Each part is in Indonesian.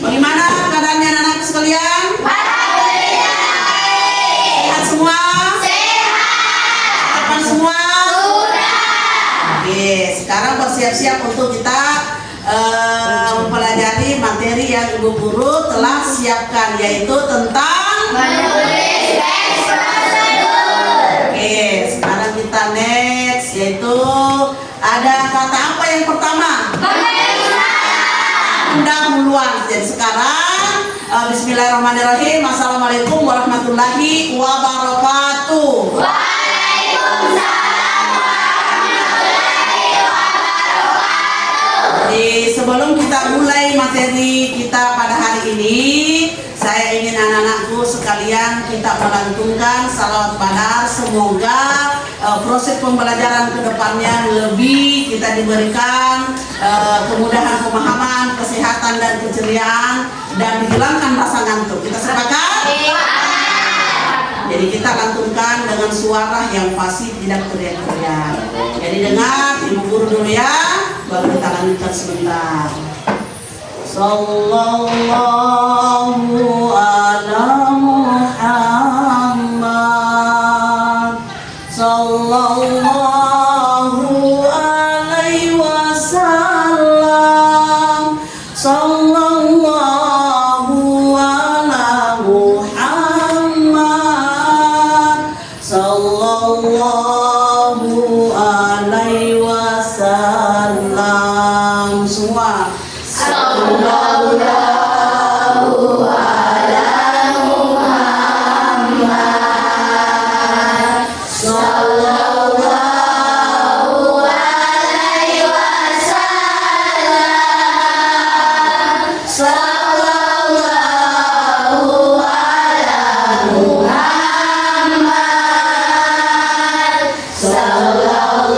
Bagaimana keadaannya anak-anak sekalian? Sehat semua? Sehat semua? Oke, sekarang bersiap-siap untuk kita mempelajari materi yang ibu guru telah siapkan, yaitu tentang menulis teks prosedur. Oke, sekarang kita next, yaitu ada kata apa yang pertama? Pendahuluan. Jadi sekarang bismillahirrahmanirrahim. Assalamualaikum warahmatullahi wabarakatuh. Waalaikumsalam warahmatullahi wabarakatuh. Jadi sebelum kita mulai materi kita pada hari ini, saya ingin anak-anakku sekalian kita melantunkan salawat badar. Semoga proses pembelajaran kedepannya lebih kita diberikan kemudahan pemahaman, kesehatan dan keceriaan, dan dihilangkan rasa ngantuk. Kita sepakat? Jadi kita lantunkan dengan suara yang fasih, tidak teriak-teriak. Jadi dengar ibu guru dulu ya, baru kita lanjutkan sebentar. Sallallahu ala Muhammad, sallallahu alaihi wasallam, sallallahu ala Muhammad, sallallahu alaihi wasallam. Semua sallallahu ala Muhammad, sallallahu alaihi wasallam, sallallahu ala Muhammad, sallallahu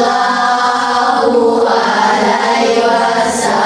alaihi wasallam.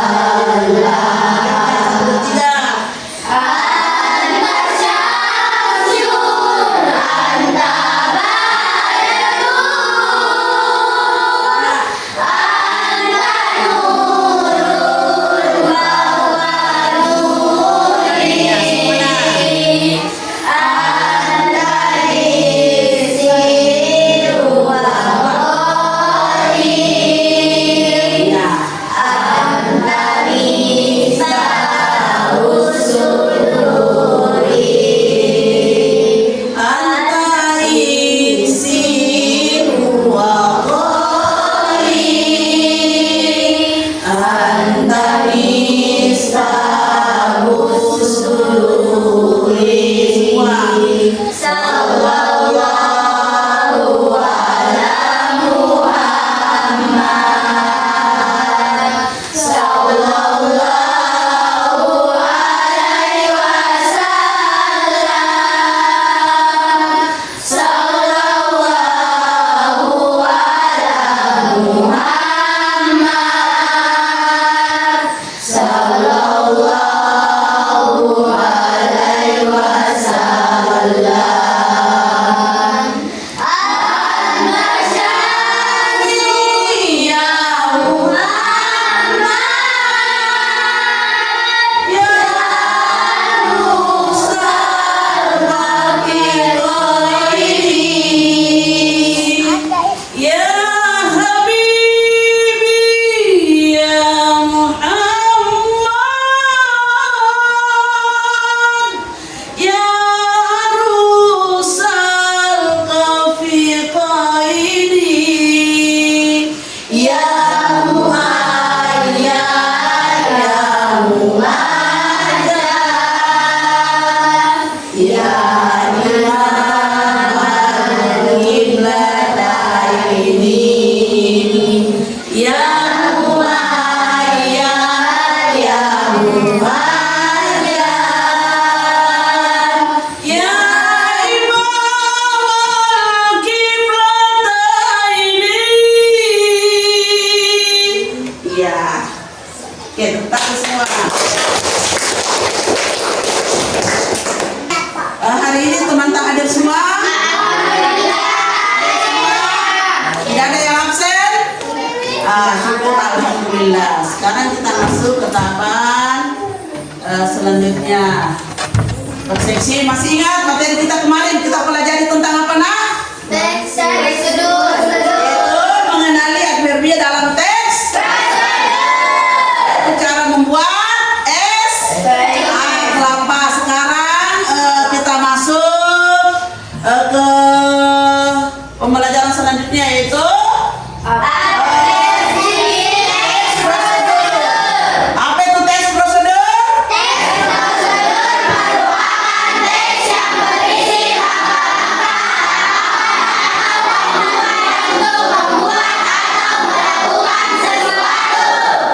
Hari ini teman tak hadir semua? Tidak ada yang absen? syukur alhamdulillah. Sekarang kita masuk ke tahapan selanjutnya. Persepsi, masih ingat materi kita kemarin kita pelajari tentang apa nak? Teks prosedur. Yaitu mengenali adverbia dalam teks. Itu cara membuat kelapa. Sekarang kita masuk ke pembelajaran selanjutnya yaitu apa itu teks prosedur?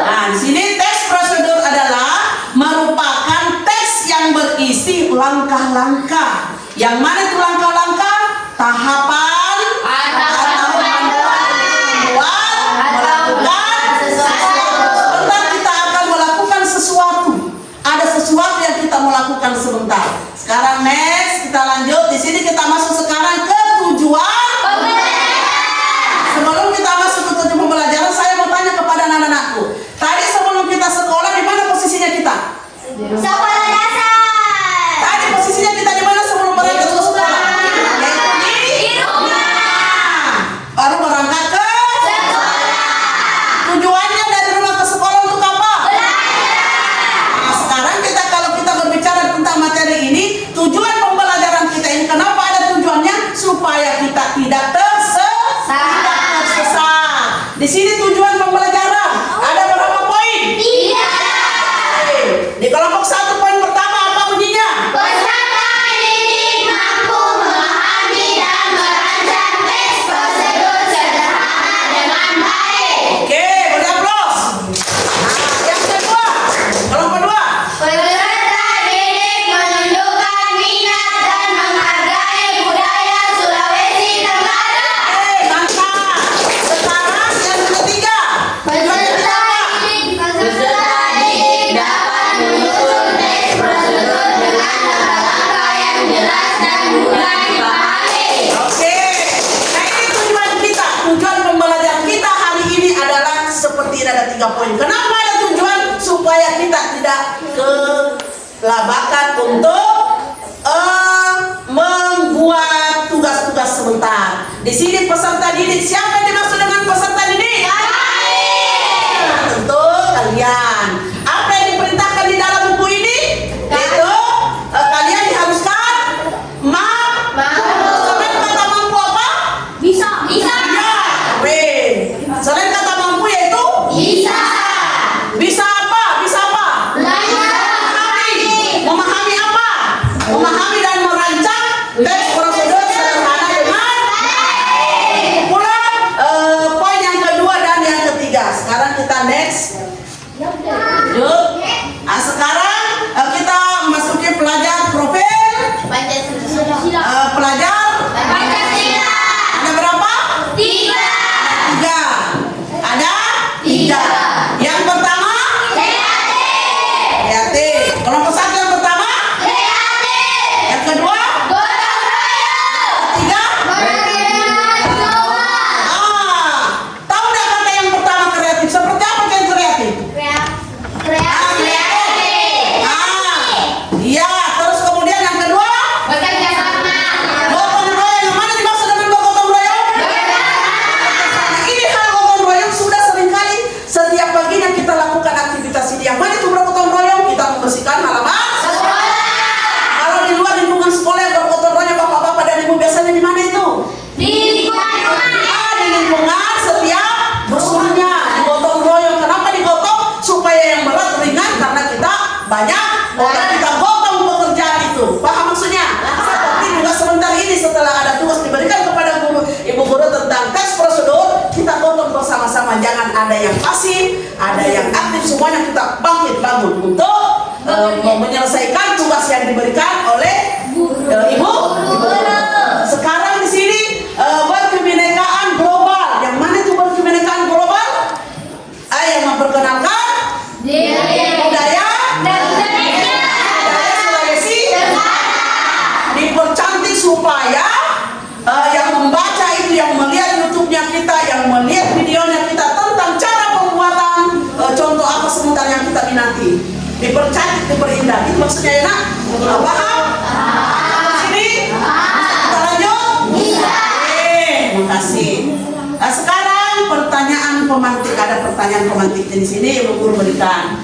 Nah, di sini teks prosedur adalah merupakan teks yang berisi langkah-langkah. Yang mana itu langkah-langkah? Tahapan atau melakukan sesuatu. Sebentar kita akan melakukan sesuatu. Ada sesuatu yang kita melakukan sebentar. Sekarang next kita lanjut. Di sini kita masuk sekarang ke tujuan. Sebelum kita masuk ke tujuan pembelajaran, saya mau tanya kepada anak-anakku. Tadi sebelum kita sekolah, di mana posisinya kita? Sekolah dasar. Tadi posisinya kita di mana sebelum berangkat ke sekolah? Yaitu di rumah. Baru berangkat ke Sekolah. tujuannya dari rumah ke sekolah untuk apa? Nah, sekarang kalau kita berbicara tentang materi ini, tujuan pembelajaran kita ini kenapa ada tujuannya? Supaya kita tidak tersesat. Di sini tujuan pembelajaran ada berapa poin? 3. Di kelompok 1 poin pertama apa bunyinya? Peserta didik mampu memahami dan merancang teks prosedur sederhana dengan baik. Oke, beri aplaus. Nah, yang kedua, kelompok 2. Peserta didik menunjukkan minat dan menghargai budaya Sulawesi Tenggara. Mantap. Sekarang yang ketiga. Peserta didik dapat menyusun teks prosedur dengan langkah-langkah yang jelas dan mudah dipahami. Oke. Nah, ini tujuan kita. Tujuan pembelajaran kita hari ini adalah seperti ini, ada 3 poin. Kenapa ada tujuan? Supaya kita tidak kelabakan untuk membuat tugas-tugas sebentar. Di sini peserta didik, siapa yang dimaksud dengan peserta didik? Tentu kalian. Apa yang diperintahkan di dalam buku ini? Yaitu kalian diharuskan selain kata mampu apa? Bisa. Ya, keren. Selain kata mampu yaitu Bisa. bisa apa? Bisa apa? Memahami apa? Memahami dan merancang teks prosedur sederhana dengan pula poin yang kedua dan yang ketiga. Sekarang kita next. Lanjut. Nah, sekarang kita masuki pelajar profil. Pelajar Pancasila. ada berapa? 3. 3. Ada 3. Yang pertama kreatif. Kelompok 1 yang pertama. Yang kedua. Ketiga. Tahu nggak kata yang pertama kreatif? Seperti apa yang kreatif? Iya. Terus kemudian yang kedua. Gotong royong. Yang mana dimaksud dengan gotong royong? Nah, ini hal gotong royong sudah seringkali setiap paginya kita lakukan aktivitas ini. Yang mana itu bergotong royong? Kita membersihkan halaman. Kalau di luar lingkungan sekolah yang bergotong royong bapak-bapak dan ibu biasanya di mana itu? Di lingkungan setiap dusunnya digotong royong. Kenapa digotong? Supaya yang berat ringan karena kita banyak orang kita gotong pekerjaan itu. Paham maksudnya? Seperti juga sebentar ini setelah ada tugas diberikan kepada guru, ibu guru tentang teks prosedur, kita gotong bersama-sama. Jangan ada yang pasif, ada yang aktif, semuanya kita bangkit bangun untuk menyelesaikan tugas yang diberikan oleh ibu guru. Sekarang di sini berkebinekaan global. Yang mana itu berkebinekaan global? Yang memperkenalkan budaya Sulawesi dipercantik supaya yang membaca itu, yang melihat YouTube-nya kita, yang melihat videonya kita tentang cara diminati, dipercantik, diperindah. Itu maksudnya ya nak? Paham? Sini? Kita lanjut? Bisa. Terima kasih. Nah, sekarang pertanyaan pemantik, ada pertanyaan pemantik di sini Ibu Guru berikan.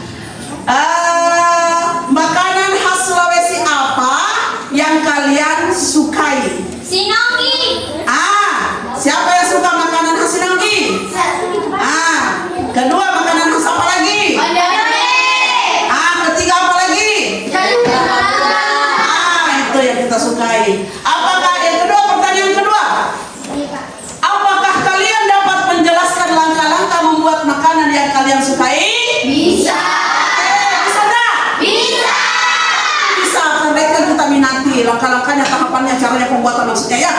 Makanan khas Sulawesi apa yang kalian sukai? Sinonggi. Siapa yang suka makanan khas Sinonggi? Kedua makanan khas apa lagi? Ketiga apa lagi? Itu yang kita sukai. Apakah yang kedua, pertanyaan kedua? Apakah kalian dapat menjelaskan langkah-langkah membuat makanan yang kalian sukai? Bisa. Bisa enggak? Bisa. Bisa, karena itu yang kita minati. Langkah-langkahnya, tahapannya, caranya pembuatan maksudnya ya.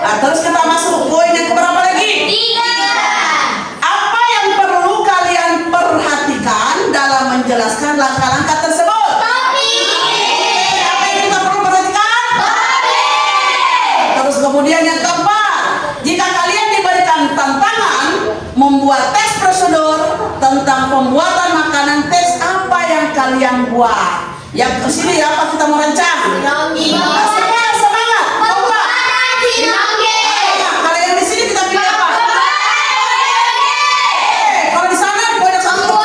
Nah, terus kita masuk poin yang keberapa lagi? 3. Apa yang perlu kalian perhatikan dalam menjelaskan langkah-langkah tersebut? Apa yang kita perlu perhatikan? Terus kemudian yang keempat, jika kalian diberikan tantangan membuat tes prosedur tentang pembuatan makanan, tes apa yang kalian buat? Yang kesini ya, apa kita mau rancang? Semua semangat, kompak. Kalau yang di sini kita pilih apa? Kalau di sana banyak satu.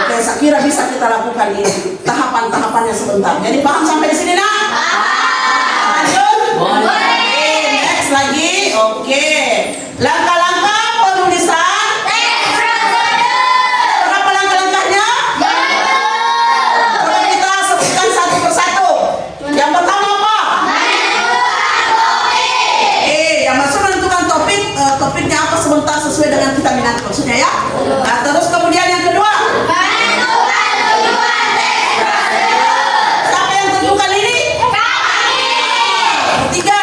Oke, saya kira bisa kita lakukan ini tahapan-tahapannya sebentar. Jadi paham sampai di sini nak? Lanjut? Next lagi. Oke. Langkah-langkah penulisan. Berapa langkah-langkahnya? Coba kita sebutkan satu persatu. Yang pertama apa? Yang masuk menentukan topiknya apa sebentar sesuai dengan kita minat maksudnya ya. Nah, terus kemudian yang kedua. Siapa yang tentukan ini? Ketiga.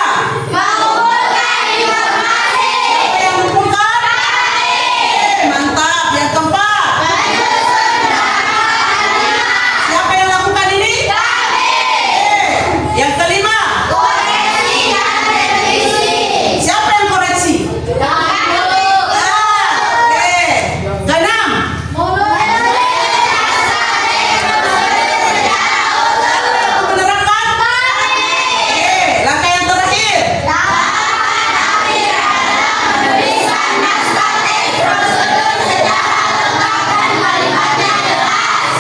Siapa yang mengumpulkan? Mantap. Yang keempat. Siapa yang lakukan ini? Yang kelima. Siapa yang koreksi? Keenam. Menerapkan. Langkah yang terakhir.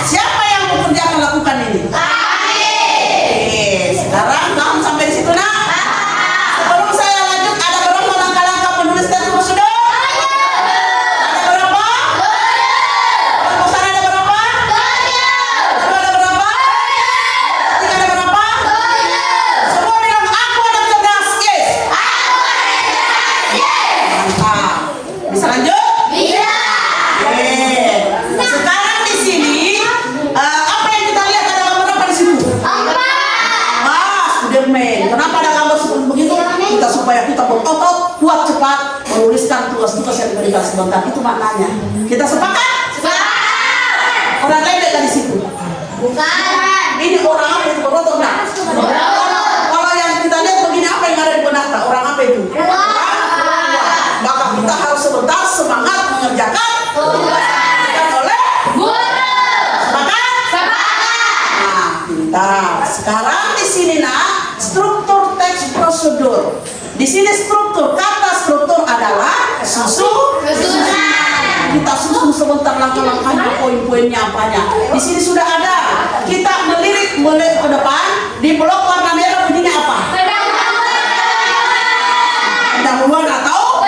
Siapa yang mengerjakan lakukan ini? Sekarang kamu sampai di situ nak? Sebelum saya lanjut, ada berapa langkah-langkah penulis tes prosedur? Ada berapa? Pesan ada berapa? Kedua ada berapa? Ketiga ada berapa? Semua bilang aku ada cerdas. Yes. Mantap. Bisa lanjut? Sekarang di sini apa yang kita lihat, ada gambar apa di situ? Spiderman. Kenapa ada gambar seperti begitu? Kita supaya kita berotot, kuat, cepat menuliskan tugas-tugas yang diberikan sebentar. Itu maknanya. Kita sepakat? Orang lain ada di situ. Ini orang apa itu berotot nak? Kalau yang kita lihat begini, apa yang ada di benak tak? Orang apa itu? Maka kita harus sebentar semangat mengerjakan tugas yang diberikan oleh pintar. Sekarang di sini nak, struktur teks prosedur. Di sini struktur, kata struktur adalah susun. Kita susun sebentar langkah-langkahnya, poin-poinnya apanya. Di sini sudah ada. Kita melirik ke depan di blok warna merah bunyinya apa? Pendahuluan atau?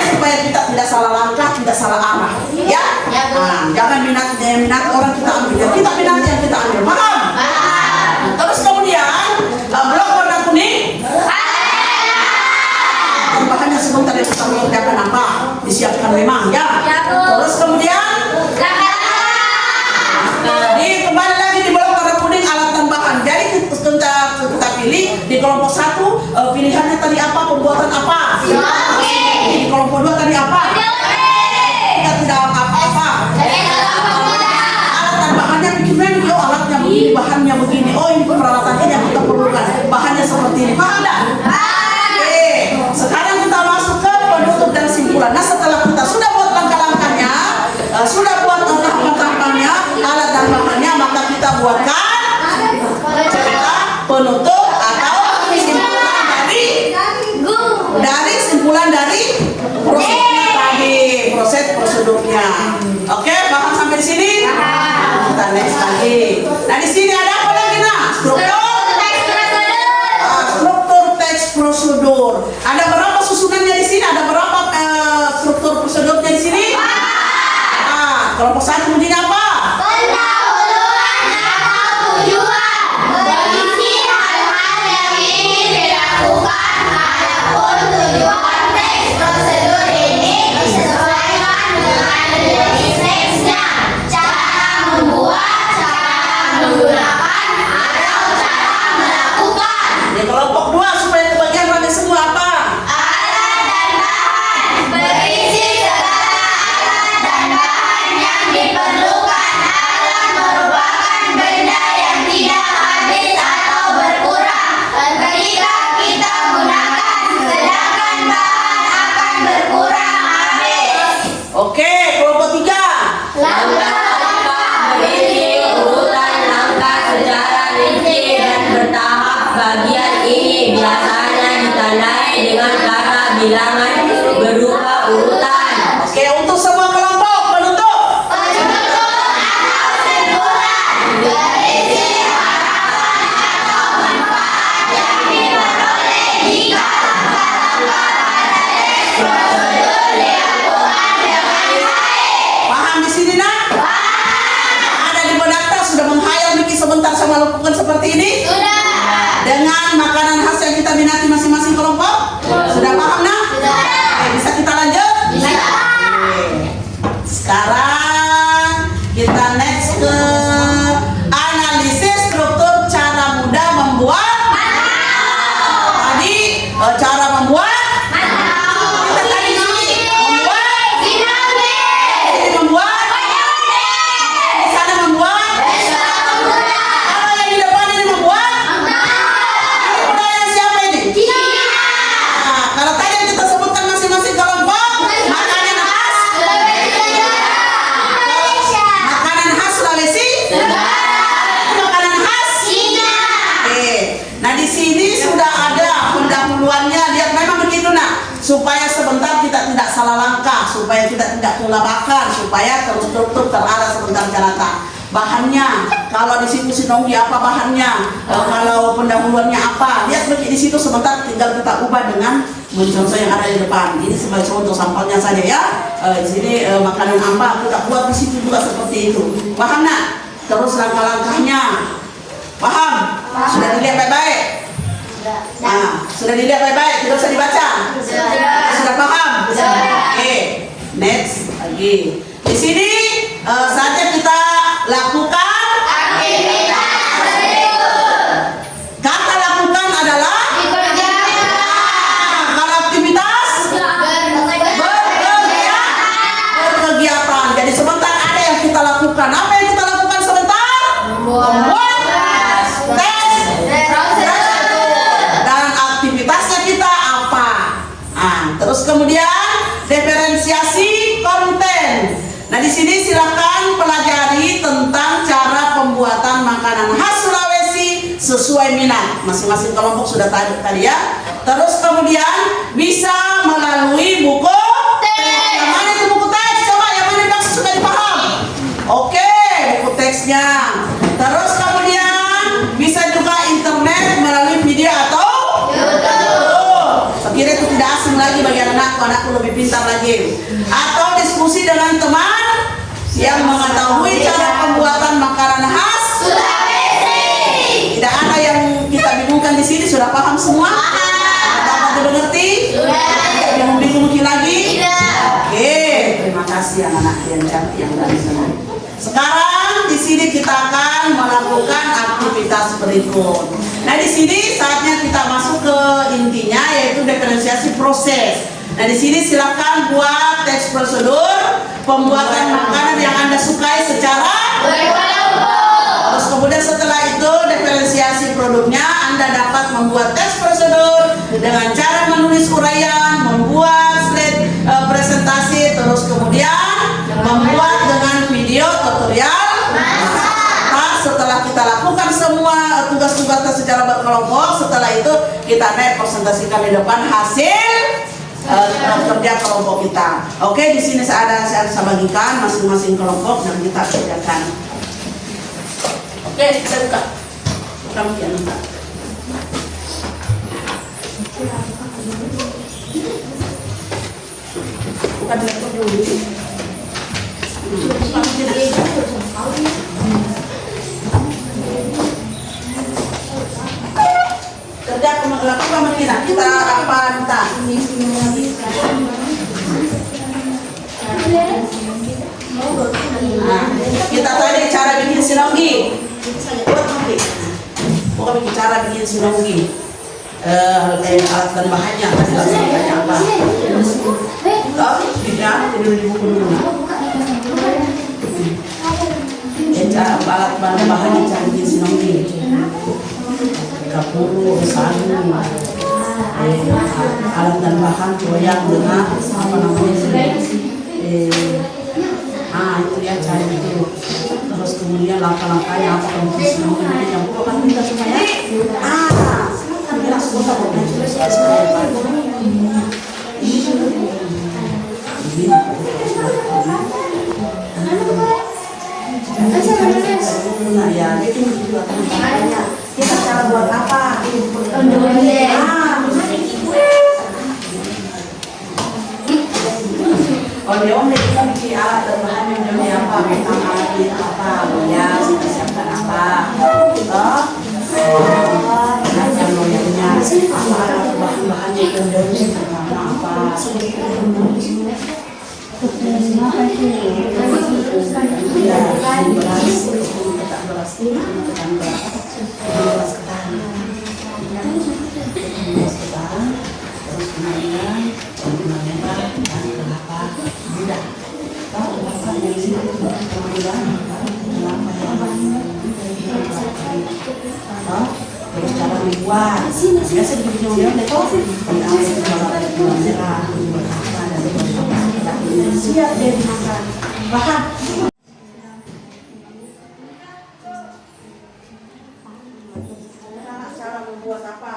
Supaya kita tidak salah langkah, tidak salah arah. Ya? Jangan minat orang kita ambil. Yang kita minat yang kita ambil. Paham? Terus kemudian blok warna kuning. Bahannya sebentar yang kita mengerjakan apa? Disiapkan memang ya. Terus kemudian kembali lagi di blok warna kuning alat dan bahan. Jadi kita pilih di kelompok 1 pilihannya tadi apa, pembuatan apa? Di kelompok 2 tadi apa? Kita tidak apa-apa. Alat dan bahannya bikin alatnya begini, bahannya begini. Oh, ini peralatannya yang kita perlukan. Bahannya seperti ini. Paham enggak? Oke. Sekarang kita masuk ke penutup dan simpulan. Nah, setelah kita sudah buat langkah Oke, paham sampai di sini? Kita next lagi. Nah, di sini ada apa lagi nah? Struktur teks prosedur. Ada berapa susunannya di sini? Ada berapa struktur prosedurnya di sini? Kelompok 1 bunyinya apa? Pendahuluan atau tujuan berisi hal-hal yang ingin dilakukan. Adapun tujuan teks prosedur ini disesuaikan dengan jenis teksnya, cara membuat, cara menggunakan, atau cara melakukan. Di kelompok 2 supaya kebagian rame semua apa? Alat dan bahan berisi segala alat dan bahan yang diperlukan. Alat merupakan benda yang tidak habis atau berkurang ketika kita gunakan, sedangkan bahan akan berkurang habis. Oke, kelompok 3. Langkah-langkah berisi urutan langkah secara rinci dan bertahap. Bagian ini biasanya ditandai dengan kata bilangan berupa urutan. Oke, untuk semua kelompok penutup. Penutup atau simpulan berisi harapan atau manfaat yang diperoleh jika langkah-langkah pada teks prosedur dilakukan dengan baik. Paham di sini nak? Ada di benaknya sudah menghayal Miki sebentar sama lakukan seperti ini? Sudah. Dengan makanan khas yang kita minati masing-masing kelompok? Sudah paham nak? Sudah. Oke, bisa kita lanjut? Bisa. Oke. Sekarang kita next ke analisis struktur cara mudah membuat. Tadi cara membuat. Kita tadi membuat. Ini membuat. Di sana membuat. Kalau yang di depan ini membuat. Ini budaya siapa ini? Nah, kalau tadi yang kita sebutkan masing-masing kelompok, makanan khas. Makanan khas Sulawesi. Makanan khas. Oke. Nah, di sini sudah ada pendahuluannya. Lihat memang begitu nak. Supaya sebentar kita tidak salah langkah, supaya kita tidak kelabakan, supaya terstruktur terarah sebentar carata. Bahannya, kalau di situ sinonggi apa bahannya, kalau pendahuluannya apa, lihat begini di situ sebentar tinggal kita ubah dengan contoh yang ada di depan. Ini sebagai contoh sampelnya saja ya. Di sini makanan apa kita buat di situ juga seperti itu. Paham nak? Terus langkah-langkahnya, paham? Sudah dilihat baik-baik. Nah, sudah dilihat baik-baik, tidak usah dibaca. Sudah paham? Oke, next lagi. Di sini saatnya kita lakukan. Aktivitas berikut. Kata lakukan adalah kalau aktivitas berkegiatan. Jadi sebentar ada yang kita lakukan. Apa yang kita lakukan sebentar? Membuat tes dan aktivitasnya kita apa? Nah, terus kemudian diferensiasi konten. Nah, di sini silakan pelajari tentang cara pembuatan makanan khas Sulawesi sesuai minat. Masing-masing kelompok sudah tadi ya. Terus kemudian bisa melalui buku teks. Yang mana itu buku teks? Coba yang mana yang sudah dipaham? Oke, buku teksnya. Terus kemudian bisa juga internet melalui video atau YouTube. Sekiranya itu tidak asing lagi bagi anakku lebih pintar lagi. Atau diskusi dengan teman yang mengetahui cara pembuatan makanan khas Sulawesi. Tidak ada yang kita bingungkan di sini, sudah paham semua? Apa sudah mengerti? Tidak bingung-bingung lagi? Oke, terima kasih anak-anak yang cantik yang dari sana. Sekarang di sini kita akan melakukan aktivitas berikut. Nah, di sini saatnya kita masuk ke intinya, yaitu diferensiasi proses. Nah, di sini silakan buat teks prosedur pembuatan makanan yang Anda sukai secara Berkelompok. terus kemudian setelah itu diferensiasi produknya. Anda dapat membuat teks prosedur dengan cara menulis uraian, membuat slide presentasi, terus kemudian membuat dengan video tutorial. Nah, setelah kita lakukan semua tugas-tugas secara berkelompok, setelah itu kita naik presentasikan di depan hasil kerja kelompok kita. Oke, di sini saya bagikan masing-masing kelompok dan kita kerjakan. Oke, kita buka. Kami yang buka. Buka laptop dulu. Kerja lakukan kita apa kita? Nah, kita tadi cara bikin sinonggi. Bukan bikin cara bikin sinonggi. Alat dan bahannya. Bahannya apa? Oh, tidak. Tidur di buku dulu. Alat bahannya cara bikin sinonggi. Kapur, sagu, alat dan bahan loyang dengan apa namanya itu ya cara itu. Terus kemudian langkah-langkahnya apa kalau semuanya yang bukan kita semua ya. Kita langsung tahu nah ya itu juga kita cara buat apa? Kalau dia kita bikin alat dan bahannya namanya apa? Tentang alat ini apa? Ya, kita siapkan apa? Siapkan loyangnya. Apa alat bahan-bahannya itu apa? Terus cara membuat biasa dibikin siap dia dimakan bahan. Cara membuat apa?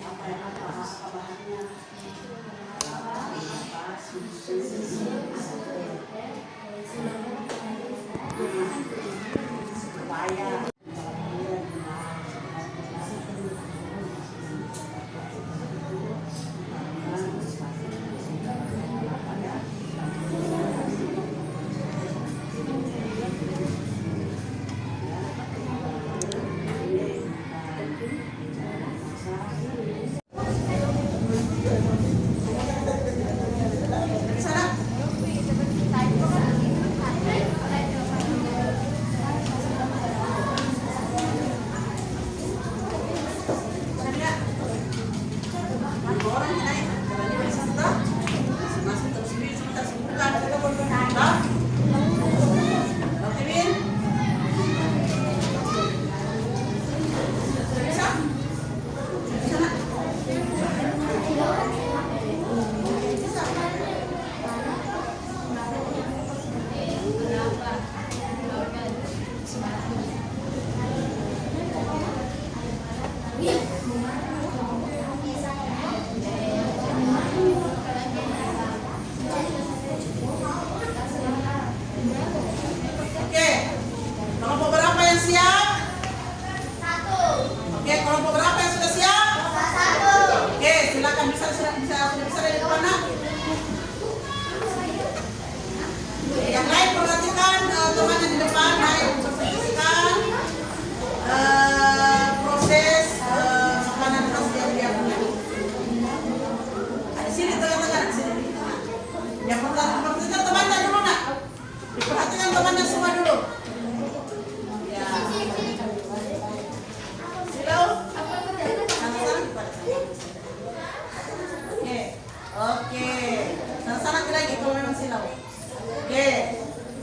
Apa bahannya?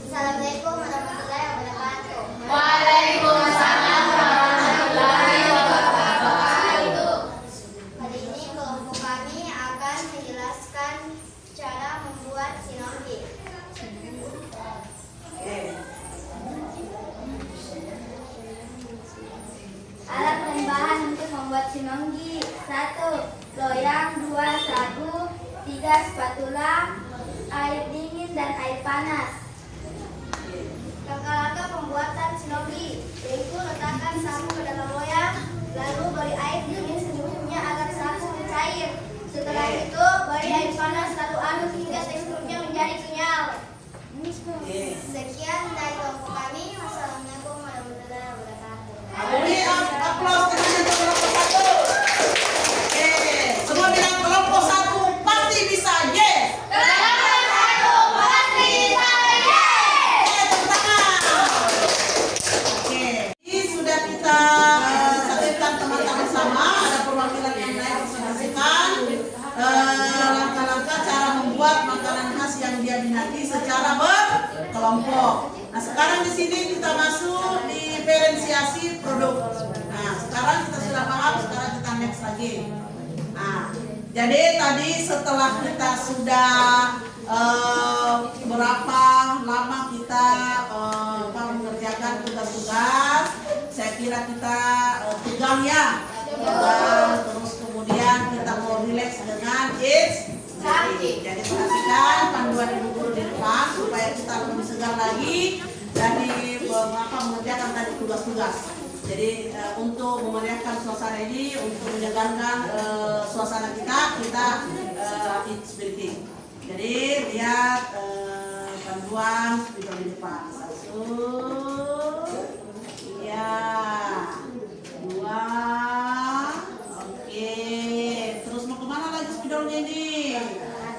Assalamualaikum warahmatullahi wabarakatuh. Waalaikumsalam warahmatullahi wabarakatuh. Hari ini kelompok kami akan menjelaskan cara membuat sinonggi. Alat dan bahan spatula, air dingin, dan air panas. Langkah-langkah pembuatan shinogi, yaitu letakkan sapu ke dalam loyang, lalu beri air dingin secukupnya agar sapu mencair. Setelah itu, beri air panas lalu aduk hingga teksturnya menjadi kenyal. Sekian dari kelompok kami. Wassalamualaikum warahmatullahi wabarakatuh. Beri aplaus kepada kelompok 1. Semua bilang kelompok 1 pasti bisa. Yes. Ini sudah kita saksikan teman-teman sama. Ada perwakilan yang lain menyaksikan langkah-langkah cara membuat makanan khas yang dia minati secara berkelompok. Nah, sekarang di sini kita masuk diferensiasi produk. Nah, sekarang kita sudah paham, sekarang kita next lagi. Nah, jadi tadi setelah kita sudah berapa lama kita mengerjakan tugas-tugas, saya kira kita tegang ya. Terus kemudian kita mau relax dengan jadi perhatikan panduan ibu guru di depan supaya kita lebih segar lagi dari mengerjakan tadi tugas-tugas. Jadi untuk memeriahkan suasana ini, untuk menyegarkan suasana kita it's breathing. Jadi lihat panduan spidol di depan. 1, ya, 2, oke. Terus mau kemana lagi spidolnya ini?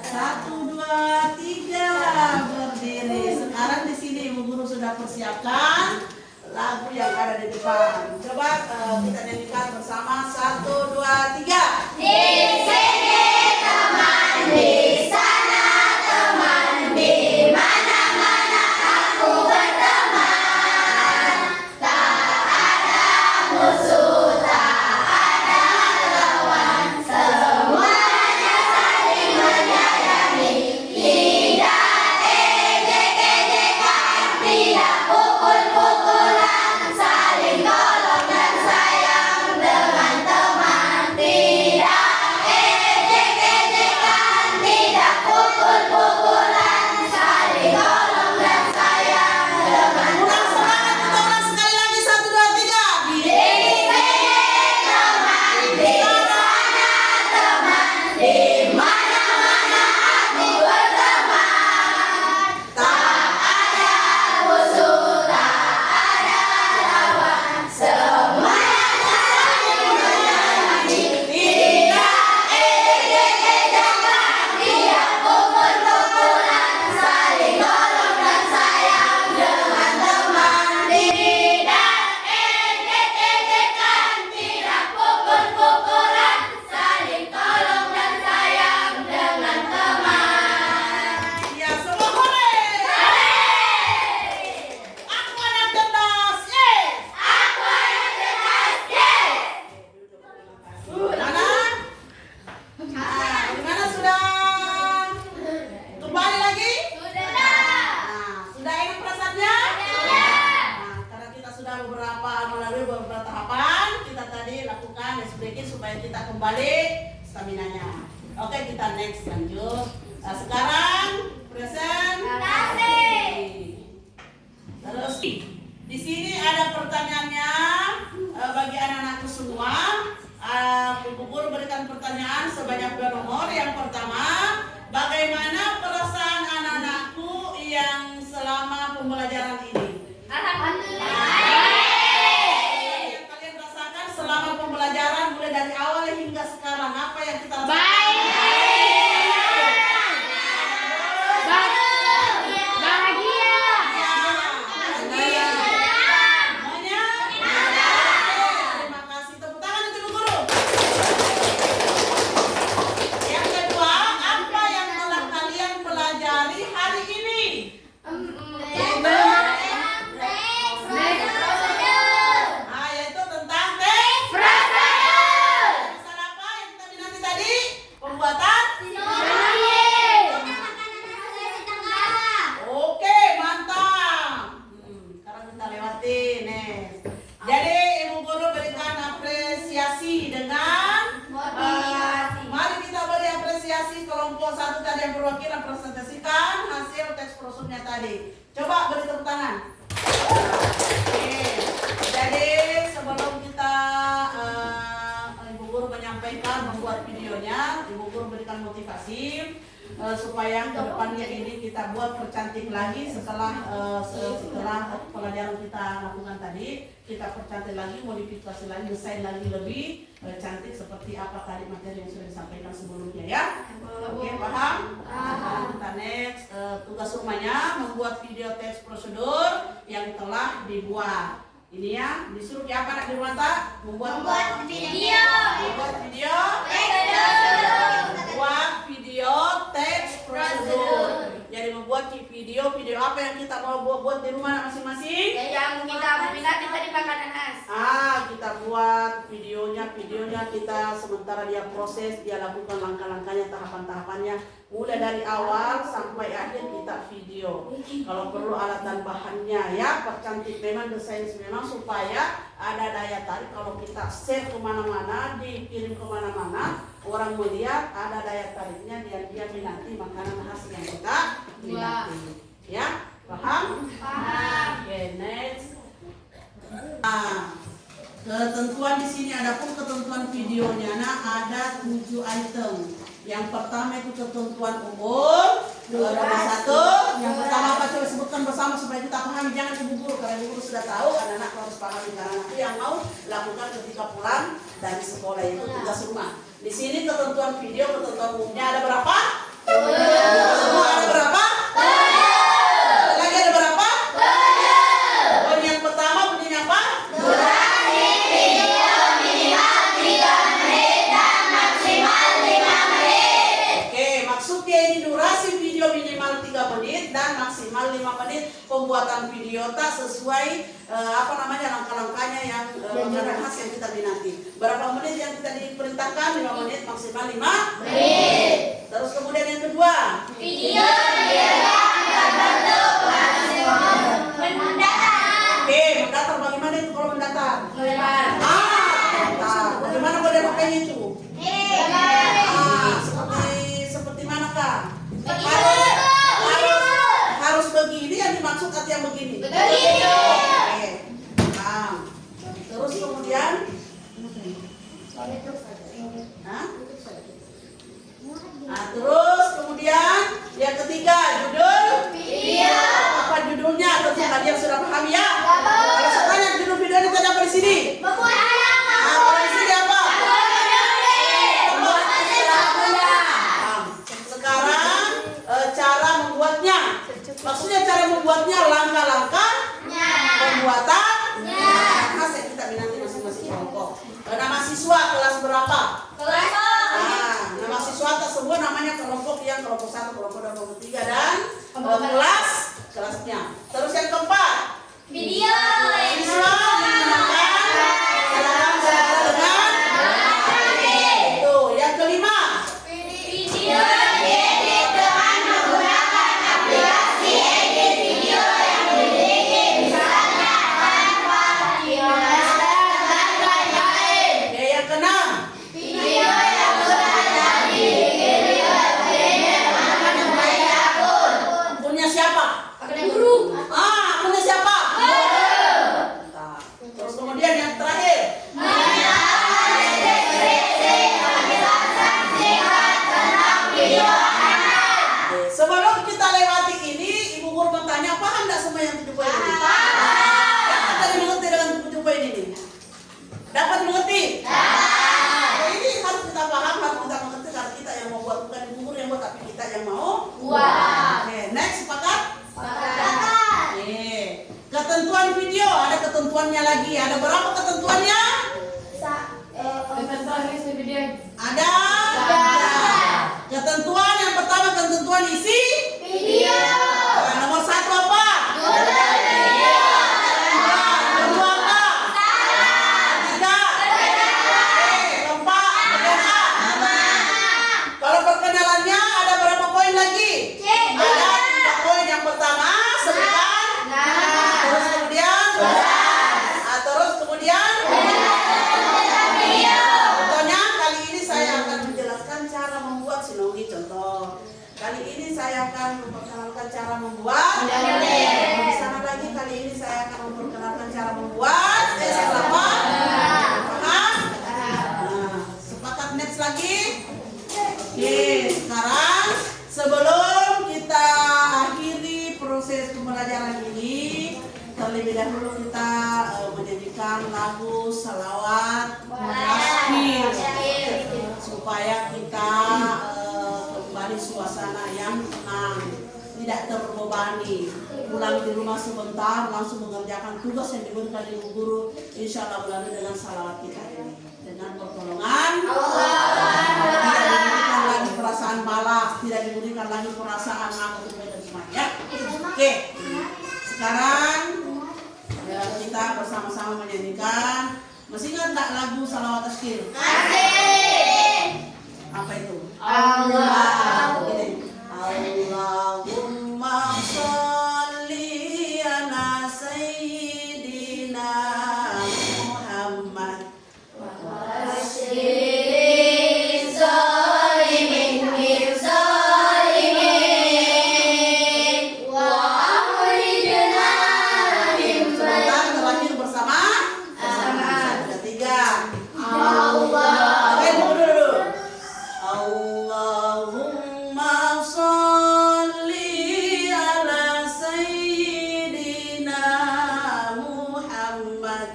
1, 2, 3, berdiri. Sekarang di sini ibu guru sudah persiapkan lagu yang ada di depan. Coba kita nyanyikan bersama. 1, 2, 3. Di sini teman, di sana teman, di mana-mana aku berteman. Tak ada musuh, tak ada lawan, semuanya saling menyayangi. Tidak ejek-ejekan, tidak pukul-pukulan, saling tolong dan sayang dengan teman. Tidak ejek-ejekan, tidak pukul-pukulan, saling tolong dan sayang dengan Ulang semangat, kita ulang sekali lagi. 1, 2, 3. di sini teman, di sana teman, di mana-mana aku berteman. Tak ada musuh, tak ada lawan, semuanya saling menyayangi. Tidak ejek-ejekan, tidak pukul-pukulan, saling tolong dan sayang dengan teman. Tidak ejek-ejekan, tidak pukul-pukulan, saling tolong dan sayang dengan teman. Ya, semua hore. Aku anak cerdas. Yes. Aku anak cerdas, yes. Mana? Gimana sudah? Kembali lagi? Sudah. Sudah enak perasaannya? Karena kita sudah melalui beberapa tahapan, kita tadi lakukan breaking supaya kita kembali stamina-nya. Oke, kita next lanjut. Nah, sekarang presentasi. Terus di sini ada pertanyaannya bagi anak-anakku semua. Ibu guru berikan pertanyaan sebanyak 2 nomor. Yang pertama, bagaimana perasaan anak-anakku yang selama pembelajaran ini? Yang kalian rasakan selama pembelajaran mulai dari awal hingga sekarang, apa yang kita rasakan? Terima kasih. Tepuk tangan untuk Ibu Guru. Yang kedua, kelompok 1 tadi yang perwakilan presentasikan hasil teks prosurnya tadi. Coba beri tepuk tangan. Oke. Jadi sebelum kita Ibu Guru menyampaikan membuat videonya, Ibu Guru berikan motivasi supaya kedepannya ini kita buat percantik lagi setelah pelajaran kita lakukan tadi, kita percantik lagi, modifikasi lagi, desain lagi lebih cantik seperti apa tadi materi yang sudah disampaikan sebelumnya ya. Oke, paham? Kita next, tugas rumahnya membuat video teks prosedur yang telah dibuat. Ini ya, disuruh apa nak di rumah tak? Membuat video. Membuat video. Buat video teks prosedur. Jadi membuat video apa yang kita mau buat di rumah masing-masing? Yang kita minati tadi makanan khas. Kita buat videonya kita sementara dia proses, dia lakukan langkah-langkahnya, tahapan-tahapannya, mulai dari awal sampai akhir kita video. Kalau perlu alat dan bahannya ya, percantik memang desain memang supaya ada daya tarik. Kalau kita share kemana-mana, dikirim kemana-mana, orang melihat ada daya tariknya, dia minati makanan khas yang kita minati. Ya, paham? Paham. Oke, next. Ketentuan di sini adapun ketentuan videonya ada 7 item. Yang pertama itu ketentuan umum, nomor 1. Yang pertama apa coba sebutkan bersama supaya kita pahami, jangan Ibu Guru karena Ibu Guru sudah tahu, anak-anak harus pahami karena nanti yang mau lakukan ketika pulang dari sekolah itu tugas rumah. Di sini ketentuan video, ketentuan umumnya ada berapa? Semua ada berapa? Lagi ada berapa? Poin yang pertama bunyinya apa? Maksudnya ini durasi video minimal 3 menit dan maksimal 5 menit. Pembuatan video tak sesuai langkah-langkahnya yang makanan khas yang kita minati. Berapa menit yang kita diperintahkan? 5 menit, maksimal 5 menit. Terus kemudian yang kedua, Video berbentuk mendatar. oke, mendatar bagaimana itu kalau mendatar? Mendatar. Bagaimana boleh pakai itu? Seperti manakah? Harus begini yang dimaksud atau yang begini? Begitu. Oke. Terus kemudian terus kemudian yang ketiga judul Video. apa judulnya? Atau kalian sudah paham ya? Kalau saya tanya judul video ini tadi apa di sini? Membuat anak. Kalau di sini apa? Sekarang cara membuatnya. Maksudnya cara membuatnya langkah-langkah pembuatan khas yang kita minati masing-masing kelompok. Nama siswa kelas berapa? Kelas. Nama siswa tersebut namanya kelompok 1, kelompok 2, kelompok 3 dan kelasnya. Terus yang keempat, Video. siswa menggunakan cara dengan itu. Yang kelima, Video diedit dengan menggunakan aplikasi edit video yang dimiliki misalnya Canva, Camtasia, dan lain-lain. yang keenam, Video yang sudah dibikin akan kembali akun. punya siapa? Guru. Punya siapa? Terus kemudian yang terakhir, sebelum kita lewati ini, Ibu Guru bertanya, paham tidak semua yang 7 poin ini? Dapat tadi mengerti dengan 7 poin ini? Dapat mengerti? Ini harus kita paham, harus kita mengerti karena kita yang mau buat, bukan Ibu Guru yang buat, tapi kita yang mau Buat. Oke, next, sepakat? Ketentuan video, ada ketentuannya lagi. Ada berapa ketentuannya? Ada. Ketentuan yang pertama, ketentuan isi Video. nomor 1 apa? Kedua apa? Ketiga. Keempat. Kalau perkenalannya ada berapa poin lagi? Ada 3 poin. Yang pertama sebutkan, terus kemudian terus kemudian contohnya kali ini saya akan menjelaskan cara membuat sinonggi. Contoh Kali ini saya akan memperkenalkan cara membuat. Di sana lagi kali ini saya akan memperkenalkan cara membuat. Selamat. Paham? Nah, sepakat next lagi? Oke, sekarang sebelum kita akhiri proses pembelajaran ini, terlebih dahulu kita menyanyikan lagu salawat akhir supaya kita kembali suasana yang tenang, tidak terbebani. Pulang di rumah sebentar langsung mengerjakan tugas yang diberikan ibu guru, insya Allah melalui dengan salawat kita ini. Dengan pertolongan tidak diberikan lagi perasaan malas, tidak diberikan lagi perasaan aku dan semuanya. Ya? Oke, sekarang kita bersama-sama menyanyikan. Masih ingat tak lagu salawat akhir? Apa itu? Gini. Allahumma sholli ala sayyidina Muhammad sebentar, terakhir bersama. Ketiga. Oke, dulu. Allahumma sholli ala sayyidina Muhammad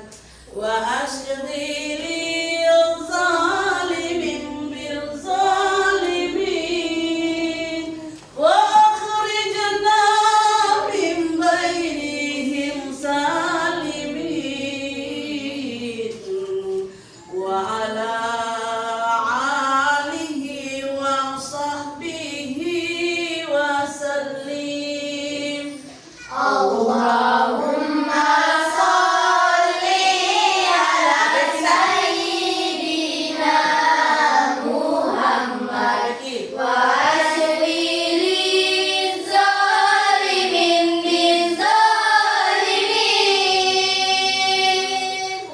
wa ashghili zalimin bil zalimin wa akhrijna min bainihim salimin wa ala alihi wa sahbihi wa sallim. Allahumma sholli ala sayyidina Muhammad wa ashghili zalimin bil zalimin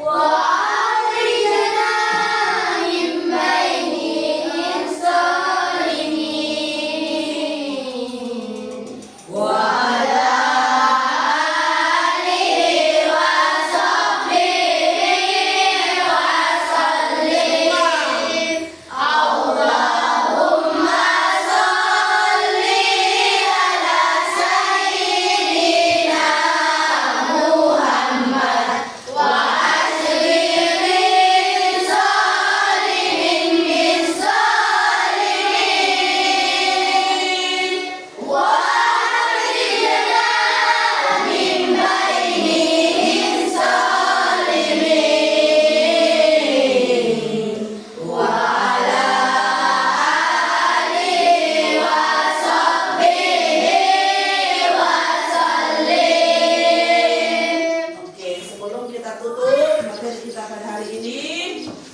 wa akhrijna min bainihim salimin wa ala alihi wa sahbihi wa sallim. Allahumma sholli ala sayyidina Muhammad wa ashghili zalimin bil zalimin wa akhrijna min bainihim salimin wa ala alihi wa sahbihi wa sallim. Oke, sebelum kita tutup materi kita pada hari ini,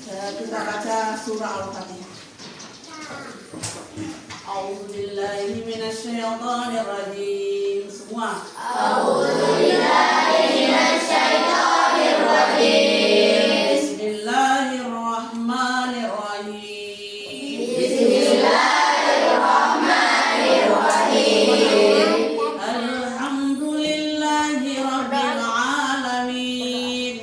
kita baca surah Al-Fatihah. A'udzubillahi minasyaitonirrajim. Semua. Bismillahirrahmanirrahim. Alhamdulillahi rabbil alamin.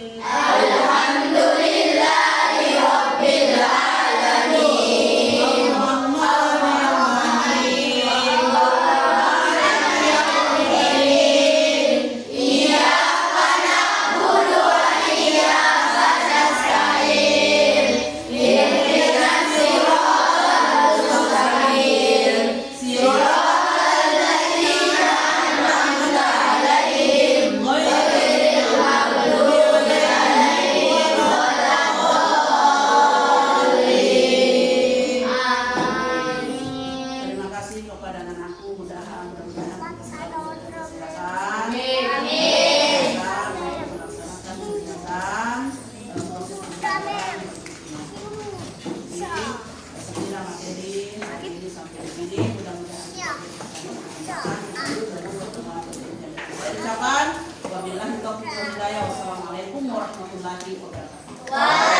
Terima kasih kepada anakku, mudah-mudahan kesehatan. Melaksanakan kegiatan proses pembelajaran. Sekira materi hari ini sampai di sini, mudah-mudahan ucapan wabillahi taufiq wal hidayah. Wassalamualaikum warahmatullahi wabarakatuh.